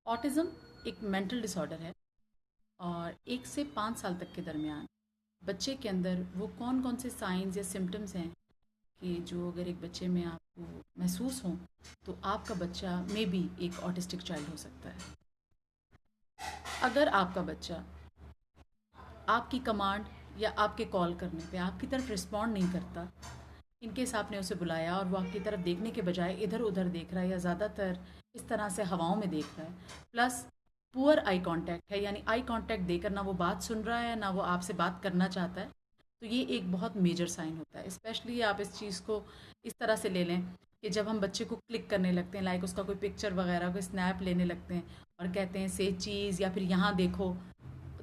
Autism एक mental disorder है और 1 से 5 साल तक के दरमियान बच्चे के अंदर वो कौन कौन से साइंस या सिम्टम्स हैं कि जो अगर एक बच्चे में आपको महसूस हों तो आपका बच्चा मे बी एक ऑटिस्टिक चाइल्ड हो सकता है। अगर आपका बच्चा आपकी कमांड या आपके कॉल करने पे आपकी तरफ रिस्पॉन्ड नहीं करता, इनकेस आपने उसे बुलाया और वो आपकी तरफ देखने के बजाय इधर उधर देख रहा है या ज़्यादातर इस तरह से हवाओं में देख रहा है, प्लस पुअर आई कांटेक्ट है, यानी आई कांटेक्ट देकर ना वो बात सुन रहा है ना वो आपसे बात करना चाहता है, तो ये एक बहुत मेजर साइन होता है। स्पेशली आप इस चीज़ को इस तरह से ले लें कि जब हम बच्चे को क्लिक करने लगते हैं, लाइक उसका कोई पिक्चर वगैरह कोई स्नैप लेने लगते हैं और कहते हैं से चीज़ या फिर यहाँ देखो,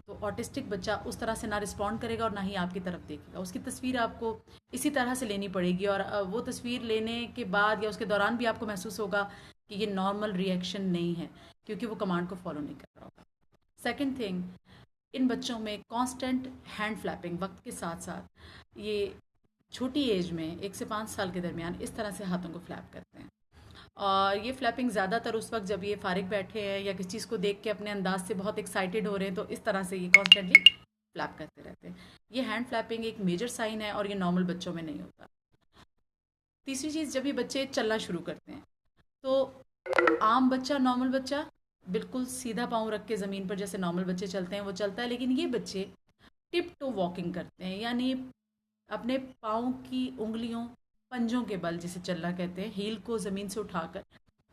तो ऑटिस्टिक बच्चा उस तरह से ना रिस्पॉन्ड करेगा और ना ही आपकी तरफ देखेगा। उसकी तस्वीर आपको इसी तरह से लेनी पड़ेगी और वो तस्वीर लेने के बाद या उसके दौरान भी आपको महसूस होगा कि ये नॉर्मल रिएक्शन नहीं है, क्योंकि वो कमांड को फॉलो नहीं कर रहा होगा। सेकेंड थिंग, इन बच्चों में कांस्टेंट हैंड फ्लैपिंग वक्त के साथ साथ ये छोटी एज में 1 से 5 साल के दरमियान इस तरह से हाथों को फ्लैप करते हैं। और ये फ्लैपिंग ज़्यादातर उस वक्त जब ये फारिग बैठे हैं या किसी चीज़ को देख के अपने अंदाज से बहुत एक्साइटेड हो रहे हैं, तो इस तरह से ये कॉन्स्टेंटली फ्लैप करते रहते हैं। ये हैंड फ्लैपिंग एक मेजर साइन है और ये नॉर्मल बच्चों में नहीं होता। तीसरी चीज़, जब ये बच्चे चलना शुरू करते हैं तो आम बच्चा, नॉर्मल बच्चा बिल्कुल सीधा पाँव रख के ज़मीन पर जैसे नॉर्मल बच्चे चलते हैं वो चलता है, लेकिन ये बच्चे टिप टो वॉकिंग करते हैं, यानी अपने पाँव की उंगलियों, पंजों के बल जिसे चलना कहते हैं, हील को ज़मीन से उठाकर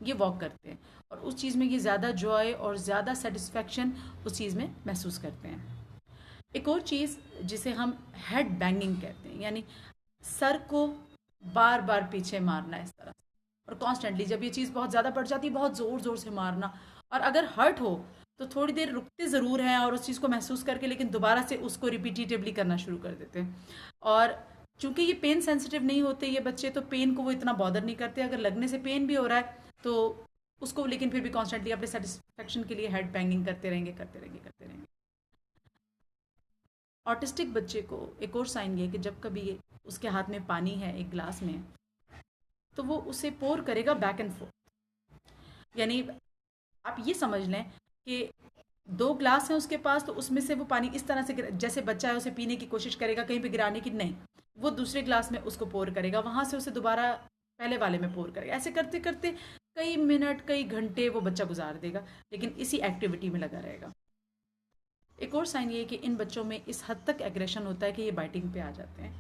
ये वॉक करते हैं और उस चीज़ में ये ज़्यादा जॉय और ज़्यादा सेटिस्फेक्शन उस चीज़ में महसूस करते हैं। एक और चीज़ जिसे हम हेड बैंगिंग कहते हैं, यानी सर को बार बार पीछे मारना इस तरह से, और कॉन्स्टेंटली जब ये चीज़ बहुत ज़्यादा बढ़ जाती है बहुत ज़ोर ज़ोर से मारना, और अगर हर्ट हो तो थोड़ी देर रुकते ज़रूर हैं और उस चीज़ को महसूस करके लेकिन दोबारा से उसको रिपीटेटिवली करना शुरू कर देते हैं। और चूंकि ये पेन सेंसिटिव नहीं होते ये बच्चे, तो पेन को वो इतना बॉदर नहीं करते। अगर लगने से पेन भी हो रहा है तो उसको लेकिन फिर भी कॉन्स्टेंटली अपने सेटिस्फेक्शन के लिए हेड बैंगिंग करते रहेंगे करते रहेंगे करते रहेंगे। ऑटिस्टिक बच्चे को एक और साइन ये कि जब कभी उसके हाथ में पानी है एक ग्लास में, तो वो उसे पोर करेगा बैक एंड फोर्थ, यानी आप ये समझ लें कि 2 ग्लास हैं उसके पास, तो उसमें से वो पानी इस तरह से जैसे बच्चा है उसे पीने की कोशिश करेगा, कहीं पे गिराने की नहीं, वो दूसरे ग्लास में उसको पोर करेगा, वहां से उसे दोबारा पहले वाले में पोर करेगा। ऐसे करते करते कई मिनट कई घंटे वो बच्चा गुजार देगा, लेकिन इसी एक्टिविटी में लगा रहेगा। एक और साइन ये है कि इन बच्चों में इस हद तक एग्रेशन होता है कि ये बाइटिंग पे आ जाते हैं,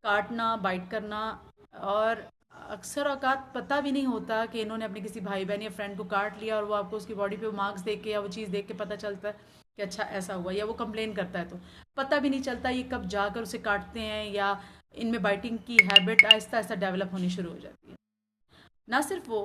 काटना, बाइट करना, और अक्सर औकात पता भी नहीं होता कि इन्होंने अपने किसी भाई बहन या फ्रेंड को काट लिया, और वो आपको उसकी बॉडी पे मार्क्स देख के या वो चीज़ देख के पता चलता है कि अच्छा ऐसा हुआ, या वो कंप्लेन करता है तो पता भी नहीं चलता ये कब जाकर उसे काटते हैं, या इनमें बाइटिंग की हैबिट आहिस्ता आहिस्ता डेवलप होनी शुरू हो जाती है। ना सिर्फ वो,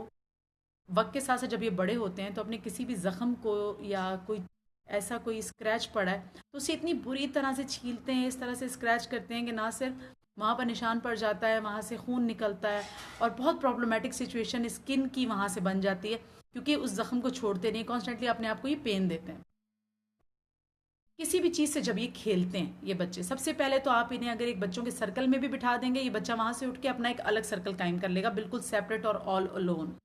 वक्त के साथ साथ जब ये बड़े होते हैं तो अपने किसी भी ज़ख्म को या कोई ऐसा कोई स्क्रैच पड़ा है तो उसे इतनी बुरी तरह से छीलते हैं, इस तरह से स्क्रैच करते हैं कि ना सिर्फ वहाँ पर निशान पड़ जाता है, वहाँ से खून निकलता है और बहुत प्रॉब्लमेटिक सिचुएशन स्किन की वहाँ से बन जाती है, क्योंकि उस ज़ख्म को छोड़ते नहीं, कॉन्स्टेंटली अपने आप को ये पेन देते हैं। किसी भी चीज़ से जब ये खेलते हैं ये बच्चे, सबसे पहले तो आप इन्हें अगर एक बच्चों के सर्कल में भी बिठा देंगे, ये बच्चा वहाँ से उठ के अपना एक अलग सर्कल कायम कर लेगा, बिल्कुल सेपरेट और ऑल अलोन।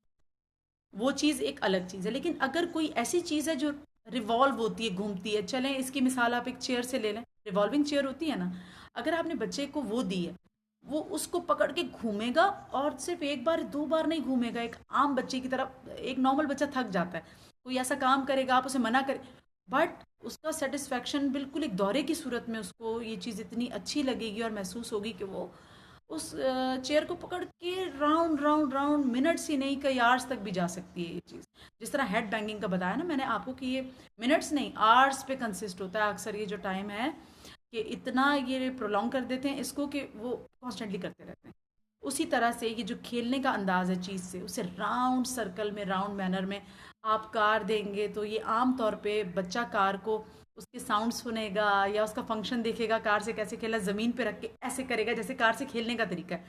वो चीज़ एक अलग चीज़ है। लेकिन अगर कोई ऐसी चीज़ है जो रिवॉल्व होती है, घूमती है, चलें इसकी मिसाल आप एक चेयर से ले लें, रिवॉल्विंग चेयर होती है ना, अगर आपने बच्चे को वो दी है, वो उसको पकड़ के घूमेगा, और सिर्फ एक बार दो बार नहीं घूमेगा, एक आम बच्चे की तरफ। एक नॉर्मल बच्चा थक जाता है, कोई ऐसा काम करेगा आप उसे मना करें, बट उसका सेटिस्फेक्शन बिल्कुल एक दौरे की सूरत में उसको ये चीज़ इतनी अच्छी लगेगी और महसूस होगी कि वो उस चेयर को पकड़ के राउंड राउंड राउंड मिनट्स ही नहीं कई आवर्स तक भी जा सकती है ये चीज़। जिस तरह हेड बैंगिंग का बताया ना मैंने आपको कि ये मिनट्स नहीं आवर्स पे कंसिस्ट होता है अक्सर ये जो टाइम है, कि इतना ये प्रोलॉन्ग कर देते हैं इसको कि वो कॉन्स्टेंटली करते रहते हैं। उसी तरह से ये जो खेलने का अंदाज है चीज़ से, उसे राउंड सर्कल में, राउंड मैनर में आप कार देंगे तो ये आम तौर पे बच्चा कार को उसके साउंड सुनेगा या उसका फंक्शन देखेगा, कार से कैसे खेला, ज़मीन पे रख के ऐसे करेगा जैसे कार से खेलने का तरीका है।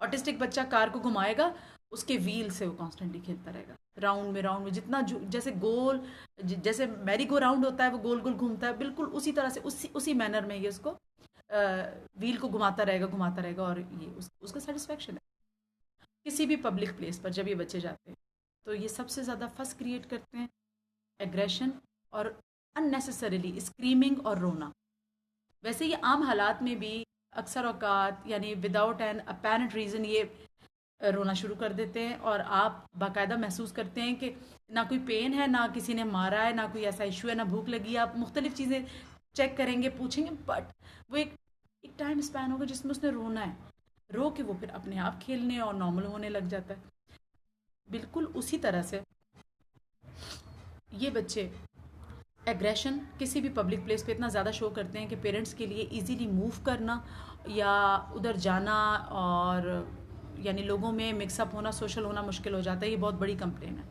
ऑटिस्टिक बच्चा कार को घुमाएगा, उसके व्हील से वो कॉन्स्टेंटली खेलता रहेगा, राउंड में जितना जैसे गोल, जैसे मैरी गो राउंड होता है वो गोल गोल घूमता है, बिल्कुल उसी तरह से उसी उसी मैनर में ये उसको व्हील को घुमाता रहेगा, और ये उसका सेटिस्फेक्शन है। किसी भी पब्लिक प्लेस पर जब ये बच्चे जाते हैं तो ये सबसे ज़्यादा फस क्रिएट करते हैं, एग्रेशन और अननेसेसरीली स्क्रीमिंग और रोना। वैसे ये आम हालात में भी अक्सर औकात यानी विदाउट एन अपेरेंट रीज़न ये रोना शुरू कर देते हैं, और आप बाकायदा महसूस करते हैं कि ना कोई पेन है, ना किसी ने मारा है, ना कोई ऐसा इशू है, ना भूख लगी है। आप मुख्तलिफ चीज़ें चेक करेंगे, पूछेंगे, बट वो एक टाइम स्पैन होगा जिसमें उसने रोना है। रो के वो फिर अपने आप खेलने और नॉर्मल होने लग जाता है। बिल्कुल उसी तरह से ये बच्चे एग्रेशन किसी भी पब्लिक प्लेस पे इतना ज़्यादा शो करते हैं कि पेरेंट्स के लिए इजीली मूव करना या उधर जाना और यानी लोगों में मिक्सअप होना, सोशल होना मुश्किल हो जाता है। ये बहुत बड़ी कंप्लेन है।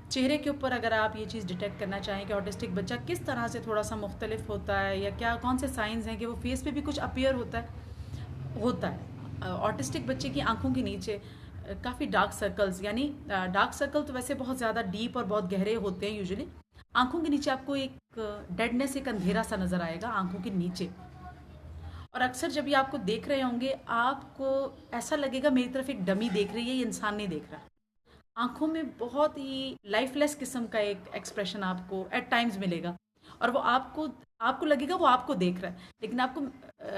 चेहरे के ऊपर अगर आप ये चीज़ डिटेक्ट करना चाहें कि ऑटिस्टिक बच्चा किस तरह से थोड़ा सा मुख्तलिफ होता है या क्या कौन से साइंस हैं कि वो फेस पे भी कुछ अपीयर होता है ऑटिस्टिक बच्चे की आंखों के नीचे काफ़ी डार्क सर्कल्स, यानी डार्क सर्कल तो वैसे बहुत ज़्यादा डीप और बहुत गहरे होते हैं यूजुअली। आंखों के नीचे आपको एक डेडनेस, एक अंधेरा सा नज़र आएगा आंखों के नीचे। और अक्सर जब ये आपको देख रहे होंगे आपको ऐसा लगेगा मेरी तरफ एक डमी देख रही है, ये इंसान नहीं देख रहा। आंखों में बहुत ही लाइफलेस किस्म का एक एक्सप्रेशन आपको एट टाइम्स मिलेगा, और वो आपको आपको लगेगा वो आपको देख रहा है, लेकिन आपको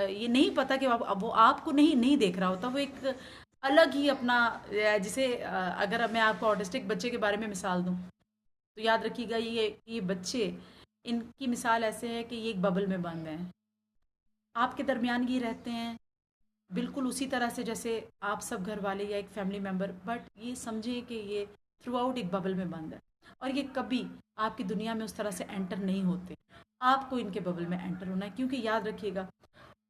ये नहीं पता कि वो आपको नहीं नहीं देख रहा होता। वो एक अलग ही अपना जिसे अगर मैं आपको ऑटिस्टिक बच्चे के बारे में मिसाल दूं तो याद रखिएगा, ये बच्चे, इनकी मिसाल ऐसे है कि ये एक बबल में बंद हैं। आपके दरमियान ये रहते हैं बिल्कुल उसी तरह से जैसे आप सब घर वाले या एक फैमिली मेम्बर, बट ये समझिए कि ये थ्रू आउट एक बबल में बंद है, और ये कभी आपकी दुनिया में उस तरह से एंटर नहीं होते। आपको इनके बबल में एंटर होना है, क्योंकि याद रखिएगा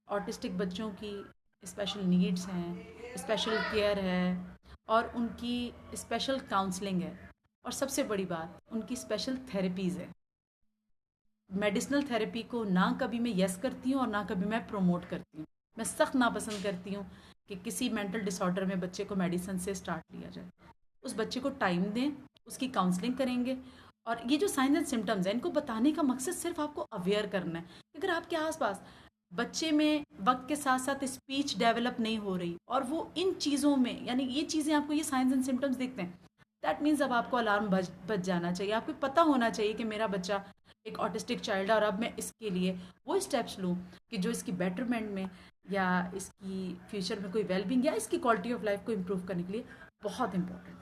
ऑटिस्टिक बच्चों की स्पेशल नीड्स हैं, स्पेशल केयर है, और उनकी स्पेशल काउंसलिंग है, और सबसे बड़ी बात उनकी स्पेशल थेरेपीज़ है। मेडिसिनल थेरेपी को ना कभी मैं यस करती हूँ और ना कभी मैं प्रोमोट करती हूँ। मैं सख्त नापसंद करती हूँ कि किसी मेंटल डिसऑर्डर में बच्चे को मेडिसिन से स्टार्ट लिया जाए। उस बच्चे को टाइम दें, उसकी काउंसलिंग करेंगे, और ये जो साइंस एंड सिम्टम्स हैं इनको बताने का मकसद सिर्फ आपको अवेयर करना है। अगर आपके आसपास बच्चे में वक्त के साथ साथ स्पीच डेवलप नहीं हो रही और वो इन चीज़ों में, यानी ये चीज़ें आपको ये साइंस एंड सिम्टम्स दिखते हैं, दैट मीन्स अब आपको अलार्म बज जाना चाहिए। आपको पता होना चाहिए कि मेरा बच्चा एक ऑटिस्टिक चाइल्ड है, और अब मैं इसके लिए वो स्टेप्स लूँ कि जो इसकी बेटरमेंट में या इसकी फ्यूचर में कोई वेलबींग या इसकी क्वालिटी ऑफ लाइफ को इम्प्रूव करने के लिए बहुत इंपॉर्टेंट।